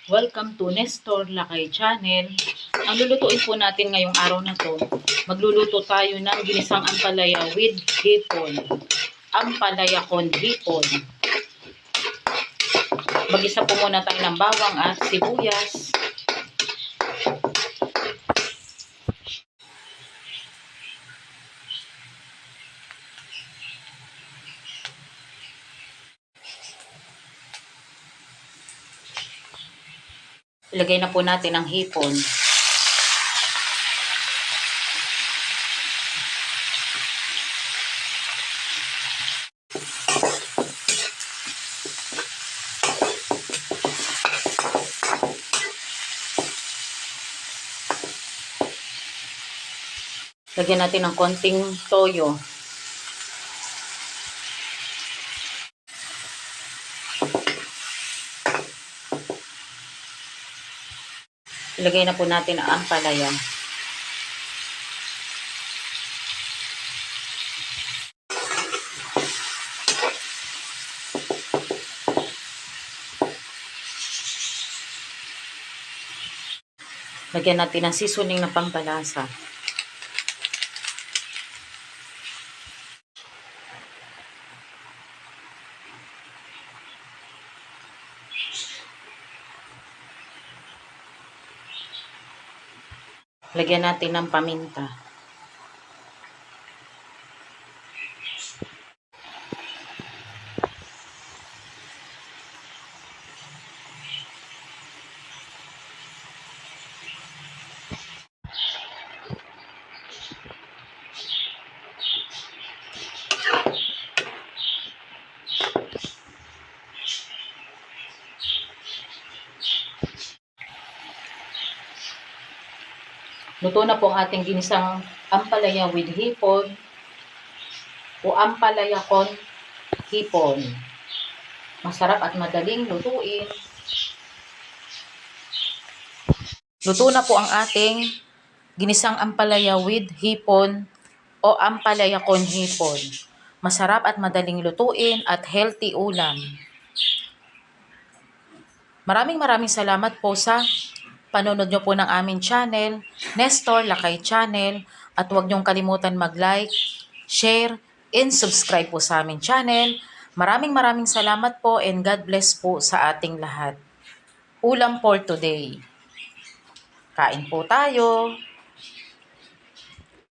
Welcome to Nestor Lakay Channel. Ang lulutuin po natin ngayong araw na to, magluluto tayo ng ginisang ampalaya with hipon. Ampalaya con hipon. Mag-isa po muna tayo ng bawang at sibuyas. Ilagay na po natin ang hipon. Lagyan natin ng konting toyo. Ilagay na po natin ang ampalaya. Lagyan natin ng seasoning na pampalasa. Lagyan natin ng paminta. Luto na po ang ating ginisang ampalaya with hipon o ampalaya con hipon. Masarap at madaling lutuin. Luto na po ang ating ginisang ampalaya with hipon o ampalaya con hipon. Masarap at madaling lutuin at healthy ulam. Maraming salamat po sa panonood nyo po ng aming channel, Nestor Lakay Channel, at huwag nyong kalimutan mag-like, share, and subscribe po sa aming channel. Maraming salamat po and God bless po sa ating lahat. Ulam for today. Kain po tayo.